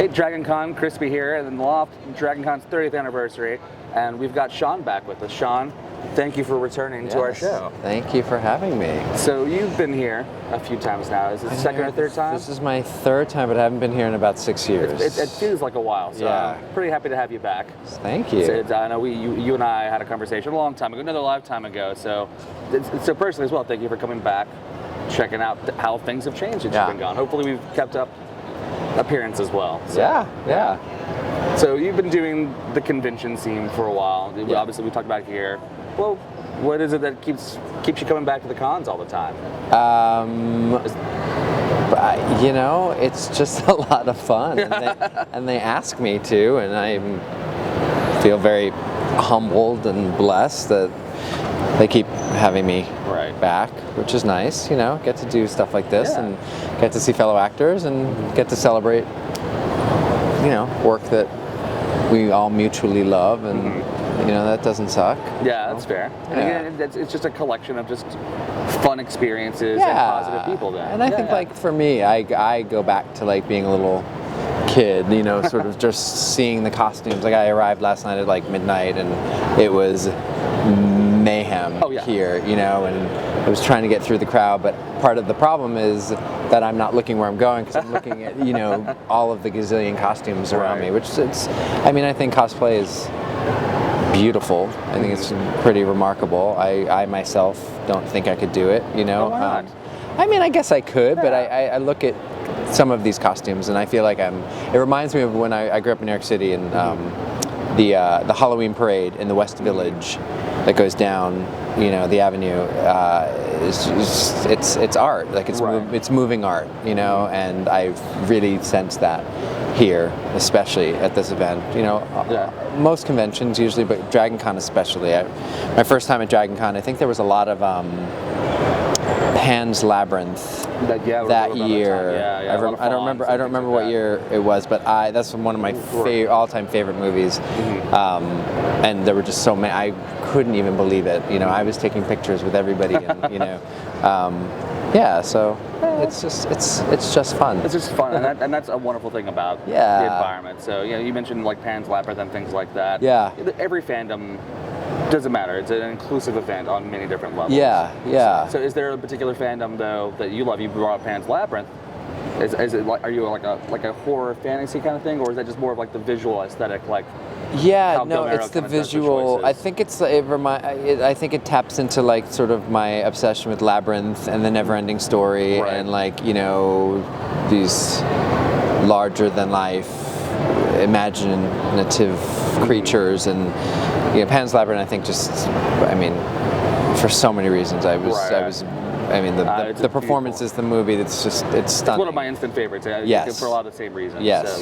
Hey, DragonCon, Crispy here in the loft, DragonCon's 30th anniversary, and we've got Sean back with us. Sean, thank you for returning to our show. Thank you for having me. So you've been here a few times now. Is it second or third time? This is my third time, but I haven't been here in about 6 years. It feels like a while, so I'm pretty happy to have you back. Thank you. So I know you and I had a conversation a long time ago, another lifetime ago, so personally as well, thank you for coming back, checking out how things have changed since you've been gone. Hopefully we've kept up appearance as well. So, yeah. So you've been doing the convention scene for a while. Obviously, we talked about it here. Well, what is it that keeps you coming back to the cons all the time? You know, it's just a lot of fun, and they ask me to, and I feel very humbled and blessed that they keep having me back, which is nice. You know, get to do stuff like this and get to see fellow actors and get to celebrate, you know, work that we all mutually love, and you know, that doesn't suck. Yeah, that's fair. And again, it's just a collection of just fun experiences and positive people then. And I think like for me, I go back to like being a little kid, you know, sort of just seeing the costumes. Like I arrived last night at like midnight and it was mayhem here, you know, and I was trying to get through the crowd, but part of the problem is that I'm not looking where I'm going because I'm looking at, you know, all of the gazillion costumes around me, which I mean, I think cosplay is beautiful. I think it's pretty remarkable. I myself don't think I could do it, you know. Why not? I mean, I guess I could, but I look at some of these costumes and I feel like it reminds me of when I grew up in New York City and the Halloween parade in the West Village that goes down, you know, the avenue. It's art, like it's moving art, you know, and I've really sensed that here, especially at this event. You know, most conventions usually, but DragonCon especially. My first time at DragonCon, I think there was a lot of Pan's Labyrinth that year. I don't remember what year it was, but that's one of my all-time favorite movies. And there were just so many. I couldn't even believe it. You know, I was taking pictures with everybody, and you know, so it's just fun. It's just fun, and that's a wonderful thing about the environment. So you know, you mentioned like Pan's Labyrinth and things like that. Yeah. Every fandom. Doesn't matter. It's an inclusive event on many different levels. Yeah. So is there a particular fandom though that you love? You brought up Pan's Labyrinth. Is it like, are you like a horror fantasy kind of thing, or is that just more of like the visual aesthetic, like? Yeah, no, it's the visual. I think I think it taps into like sort of my obsession with Labyrinth and the Never-Ending Story, and like, you know, these larger than life imaginative creatures, and you know, Pan's Labyrinth, I think I mean, for so many reasons, I mean, the performances, the movie, it's stunning. It's one of my instant favorites. For a lot of the same reasons. Yes.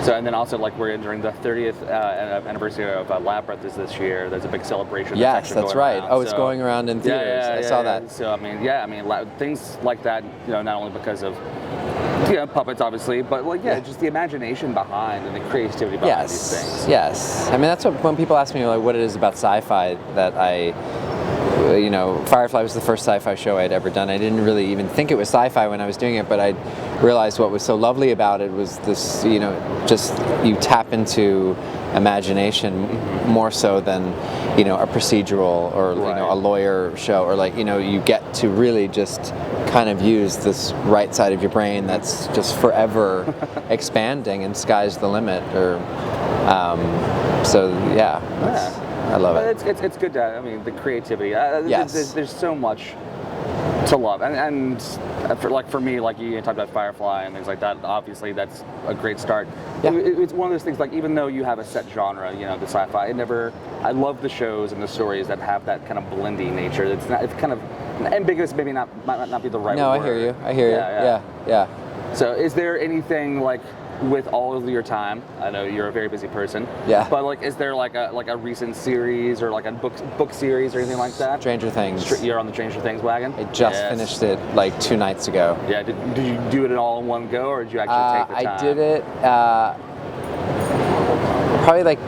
So, and then also, like, we're entering the 30th anniversary of Labyrinth this year. There's a big celebration. Yes, that's right. Around. Oh, it's going around in theaters. I saw that. So, I mean, things like that, you know, not only because of puppets, obviously, but like, just the imagination behind and the creativity behind these things. Yes. I mean, that's when people ask me like what it is about sci-fi that you know, Firefly was the first sci-fi show I'd ever done. I didn't really even think it was sci-fi when I was doing it, but I realized what was so lovely about it was this, you know, just you tap into imagination more so than, you know, a procedural or you know, a lawyer show, or like, you know, you get to really just kind of use this right side of your brain that's just forever expanding, and sky's the limit. Or I love it. It's good to, I mean, the creativity. There's so much to love, and for me, like you talked about Firefly and things like that. Obviously, that's a great start. It's one of those things. Like, even though you have a set genre, you know, the sci-fi, I love the shows and the stories that have that kind of blendy nature. It's kind of ambiguous. Maybe might not be the right word. No, I hear you. Yeah. So, is there anything like, with all of your time, I know you're a very busy person. But like, is there like a recent series or like a book series or anything like that? Stranger Things. You're on the Stranger Things wagon? I just finished it like 2 nights ago. Yeah. Did you do it all in one go, or did you actually take the time? I did it probably like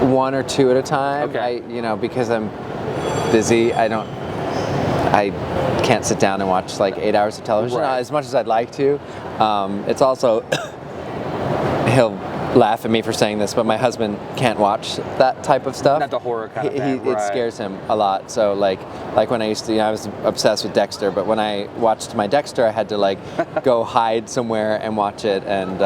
1 or 2 at a time. Okay. You know, because I'm busy, I can't sit down and watch like 8 hours of television as much as I'd like to. It's also he'll laugh at me for saying this, but my husband can't watch that type of stuff. Not the horror kind of thing, It scares him a lot. So like when I used to, I was obsessed with Dexter, but when I watched my Dexter, I had to like go hide somewhere and watch it, and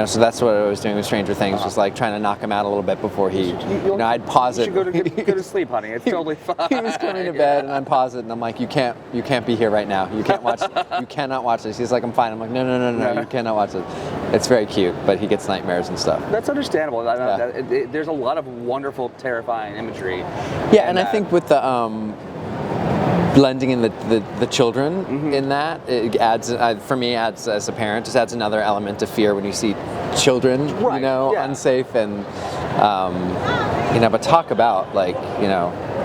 so that's what I was doing with Stranger Things, was like trying to knock him out a little bit before he, I'd pause it. You should go to sleep, honey. It's totally fine. He was coming to bed, and I'd pause it, and I'm like, you can't be here right now. You can't watch. You cannot watch this. He's like, I'm fine. I'm like, no, you cannot watch it. It's very cute, but he gets nightmares and stuff. That's understandable. There's a lot of wonderful, terrifying imagery. Yeah, and I think with the blending in the children in that, it adds, for me, adds as a parent, just adds another element of fear when you see children, unsafe, and but talk about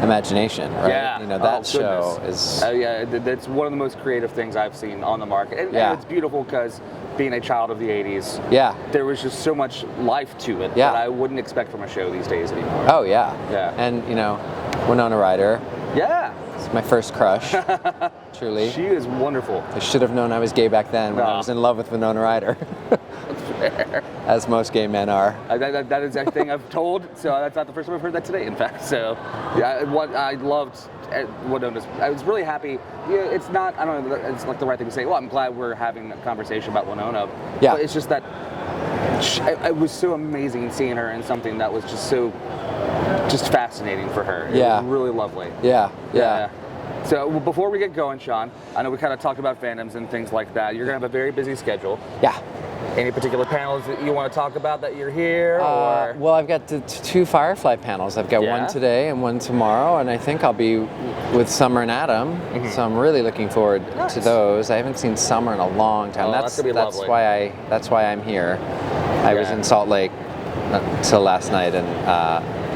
imagination, right? Yeah. That show is. That's one of the most creative things I've seen on the market, and it's beautiful because being a child of the '80s, there was just so much life to it that I wouldn't expect from a show these days anymore. Oh yeah. And Winona Ryder. Yeah. It's my first crush. Truly. She is wonderful. I should have known I was gay back then when I was in love with Winona Ryder. That's fair. As most gay men are. That is a thing I've told, so that's not the first time I've heard that today, in fact. So, what I loved, I was really happy. It's not, I don't know, it's like the right thing to say. Well, I'm glad we're having a conversation about Winona. Yeah. But it's just that it was so amazing seeing her in something that was just fascinating for her. It was really lovely. Yeah. So before we get going, Sean, I know we kind of talked about fandoms and things like that. You're going to have a very busy schedule. Yeah. Any particular panels that you want to talk about that you're here? Or? Well, I've got two Firefly panels. I've got one today and one tomorrow, and I think I'll be with Summer and Adam. So I'm really looking forward to those. I haven't seen Summer in a long time. That's gonna be lovely. That's why I'm here. I was in Salt Lake until last night, and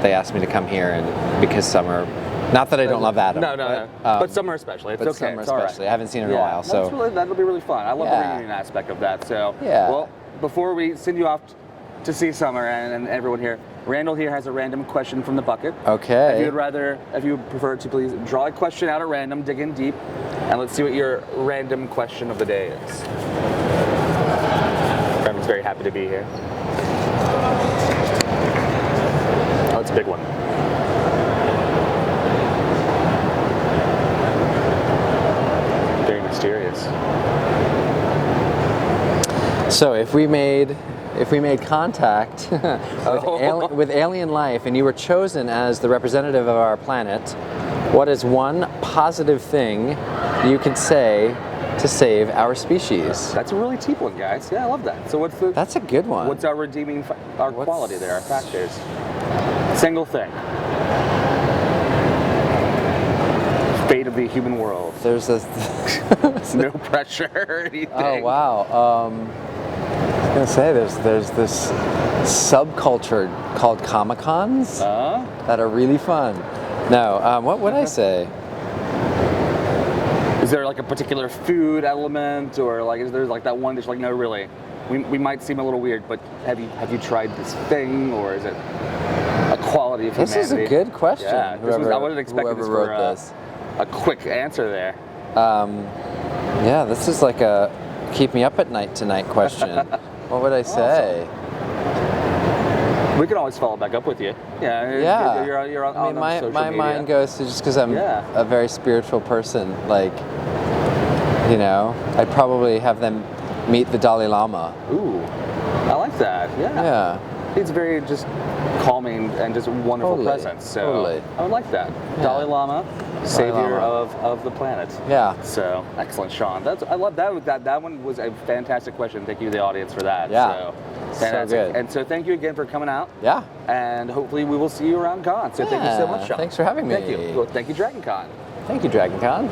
they asked me to come here, and because Summer. Not that I don't love Adam. No. But Summer especially. It's okay. Summer it's especially. I haven't seen it in a while. So that'll be really fun. I love the reunion aspect of that. So well, before we send you off to see Summer and everyone here, Randall here has a random question from the bucket. Okay. If you prefer to, please draw a question out at random, dig in deep, and let's see what your random question of the day is. Brandon's very happy to be here. Oh, it's a big one. Mysterious. So if we made contact with alien life, and you were chosen as the representative of our planet, what is one positive thing you could say to save our species? That's a really deep one, guys. Yeah, I love that. So That's a good one. What's our redeeming quality there, our factors? Single thing. Fate of the human world. There's this. No pressure or anything. Oh wow. I was gonna say there's this subculture called Comic-Cons that are really fun. No, what would I say? Is there like a particular food element, or is there like that one dish? Like, no, really, we might seem a little weird, but have you tried this thing, or is it a quality of humanity? This is a good question. Yeah, I wasn't expecting this for a quick answer there. Yeah, this is like a keep me up at night tonight question. What would I say? Awesome. We can always follow back up with you. Yeah. You're on social media. My mind goes to, just because I'm a very spiritual person, I'd probably have them meet the Dalai Lama. Ooh, I like that. Yeah. It's very just calming and just wonderful presence. So I would like that. Yeah. Dalai Lama, savior of the planet. Yeah. So excellent, Sean. I love that. That one was a fantastic question. Thank you, the audience, for that. Yeah. So fantastic. So good. And so thank you again for coming out. Yeah. And hopefully we will see you around Con. So thank you so much, Sean. Thanks for having me. Thank you. Well, thank you, DragonCon. Thank you, DragonCon.